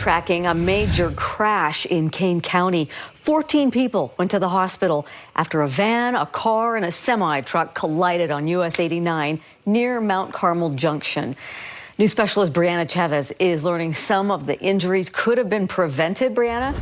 tracking a major crash in Kane County. 14 people went to the hospital after a van, a car, and a semi-truck collided on US-89 near Mount Carmel Junction. News specialist Brianna Chavez is learning some of the injuries could have been prevented. Brianna?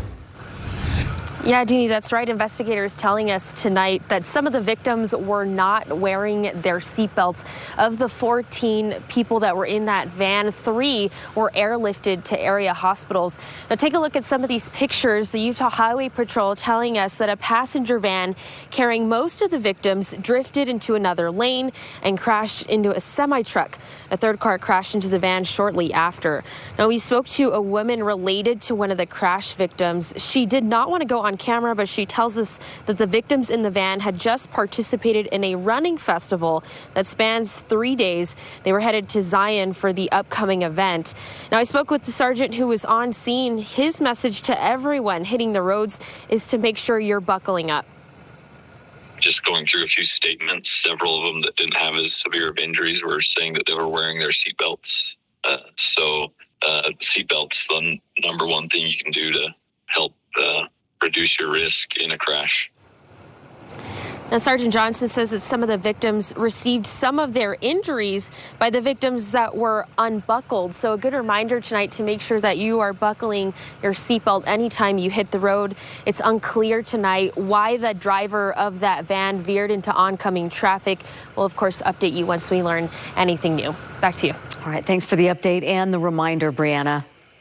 Yeah, Deanie, that's right. Investigators telling us tonight that some of the victims were not wearing their seatbelts. Of the 14 people that were in that van, 3 were airlifted to area hospitals. Now take a look at some of these pictures. The Utah Highway Patrol telling us that a passenger van carrying most of the victims drifted into another lane and crashed into a semi-truck. A third car crashed into the van shortly after. Now, we spoke to a woman related to one of the crash victims. She did not want to go on camera, but she tells us that the victims in the van had just participated in a running festival that spans 3 days. They were headed to Zion for the upcoming event. Now, I spoke with the sergeant who was on scene. His message to everyone hitting the roads is to make sure you're buckling up. Just going through a few statements, several of them that didn't have as severe of injuries were saying that they were wearing their seatbelts. Seatbelts, the number one thing you can do to help reduce your risk in a crash. Now, Sergeant Johnson says that some of the victims received some of their injuries by the victims that were unbuckled. So a good reminder tonight to make sure that you are buckling your seatbelt anytime you hit the road. It's unclear tonight why the driver of that van veered into oncoming traffic. We'll, of course, update you once we learn anything new. Back to you. All right. Thanks for the update and the reminder, Brianna.